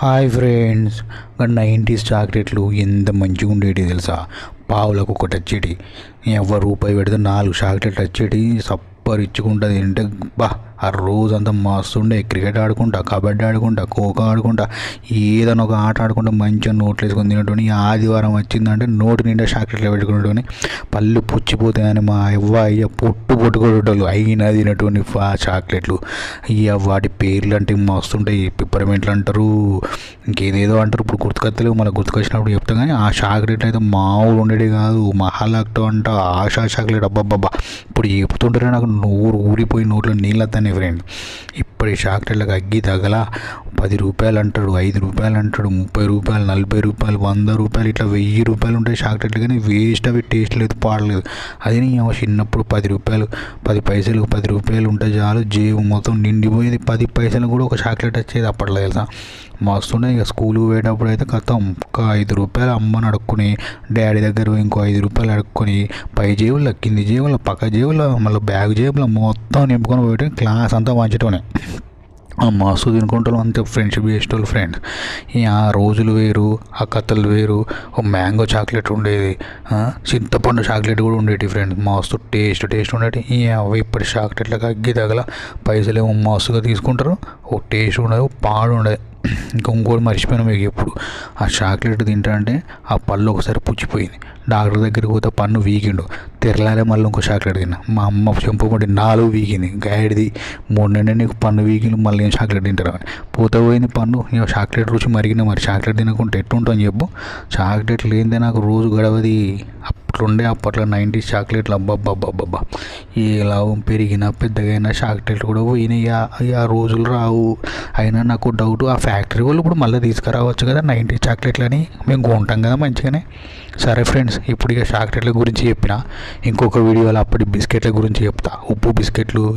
Hi friends, 90s చాక్లెట్లు ఎంత మంచిగా ఉండేటి తెలుసా. పావులకు ఒకటి వచ్చేటి, రూపాయి పెడితే 4 చాక్లెట్లు వచ్చేటి. సప్పర్ ఇచ్చుకుంటుంది అంటే బా. ఆ రోజంతా మస్తుండే. క్రికెట్ ఆడుకుంటా, కబడ్డీ ఆడుకుంటా, ఖోఖో ఆడుకుంటా, ఏదైనా ఒక ఆట ఆడుకుంటా మంచిగా నోట్లు వేసుకొని తినటోని. ఆదివారం వచ్చిందంటే నోటి నిండా చాక్లెట్లు పెట్టుకునేటోని. పళ్ళు పుచ్చిపోతాయని మా అయ్య పొట్టుకొట్టేటోళ్ళు అయినా తినటోని ఆ చాక్లెట్లు. వాటి పేర్లు అంటే మస్తుంటాయి. పిప్పర్మెంట్లు అంటారు, ఇంకేదేదో అంటారు. ఇప్పుడు గుర్తుకొత్తలేవు, మళ్ళీ గుర్తుకొచ్చినప్పుడు చెప్తాం. కానీ ఆ చాక్లెట్లు అయితే మామూలు ఉండేది కాదు. మహాలక్టో అంట, ఆశా చాక్లెట్, అబ్బాబ్బా. ఇప్పుడు చెప్తుంటారే నాకు నోరు ఊరిపోయి నోట్లో నీళ్ళు వస్తాయి ఫ్రెండ్. ఇప్పుడు ఈ చాక్లెట్లకు అగ్గి తగల. 10 రూపాయలు అంటాడు, 5 రూపాయలు అంటాడు, 30 రూపాయలు, 40 రూపాయలు, 100 రూపాయలు, ఇట్లా 1000 రూపాయలు ఉంటాయి చాక్లెట్లు. కానీ వేస్ట్, అవి టేస్ట్ లేదు, పాడలేదు. అది నేను చిన్నప్పుడు 10 రూపాయలు, 10 పైసలు, 10 రూపాయలు ఉంటే చాలు, జేబు మొత్తం నిండిపోయేది. 10 పైసలు కూడా ఒక చాక్లెట్ వచ్చేది అప్పట్లో తెలుసా. మస్తుండే. ఇక స్కూల్కి పోయేటప్పుడు అయితే కథం ఒక 5 రూపాయలు అమ్మని అడుక్కుని, డాడీ దగ్గర ఇంకో 5 రూపాయలు అడుక్కొని, పై జేబుల్లో, కింది జేబుల్లో, పక్క జేబుల్లో, మళ్ళీ బ్యాగ్ జేబులో మొత్తం నింపుకొని పోయి క్లాస్ అంతా వంచటోనే. మస్తు తినుకుంటారు అంతే. ఫ్రెండ్షిప్ చేసేటోళ్ళు ఫ్రెండ్స్. ఆ రోజులు వేరు, ఆ కథలు వేరు. ఒక మ్యాంగో చాక్లెట్ ఉండేది, చింతపండు చాక్లెట్ కూడా ఉండేటి ఫ్రెండ్స్. మస్తు టేస్ట్ ఉండేటి. ఇప్పటి చాక్లెట్లకు అగ్గి తగల. పైసలు ఏమో మస్తుగా తీసుకుంటారు, ఓ టేస్ట్ ఉండదు, పాడు ఉండదు. ఇంకోటి మర్చిపోయినా మీకు ఎప్పుడు, ఆ చాక్లెట్ తింటా అంటే ఆ పళ్ళు ఒకసారి పుచ్చిపోయింది. డాక్టర్ దగ్గరికి పోతే పన్ను వీకిండు. తెరలాలే మళ్ళీ ఇంకో చాక్లెట్ తిన్నా. మా అమ్మ చెంపబడి 4 వీకింది. గాడిది 3 నెలలు నీకు పన్ను వీకిండు, మళ్ళీ ఏం చాక్లెట్ తింటారు అని పోతే పోయింది పన్ను. ఇక చాక్లెట్ రుచి మరిగిన. మరి చాక్లెట్ తినకుంటే ఎట్టుంటాం చెప్పు. చాక్లెట్ లేనిదే నాకు రోజు గడవది. అట్లుండే అప్పట్లో 90s చాక్లెట్లు. అబ్బబ్బబ్బబ్బబ్బా. ఏ లాభం పెరిగినా పెద్దగైనా చాక్లెట్లు కూడా పోయినాయి. ఆ రోజులు రావు. అయినా నాకు డౌట్, ఆ ఫ్యాక్టరీ వాళ్ళు ఇప్పుడు మళ్ళీ తీసుకురావచ్చు కదా 90s చాక్లెట్లని. మేము కొంటాం కదా మంచిగానే. సరే ఫ్రెండ్స్, ఇప్పుడు ఇక చాక్లెట్ల గురించి చెప్పిన. ఇంకొక వీడియోలో అప్పటి బిస్కెట్ల గురించి చెప్తా. ఉప్పు బిస్కెట్లు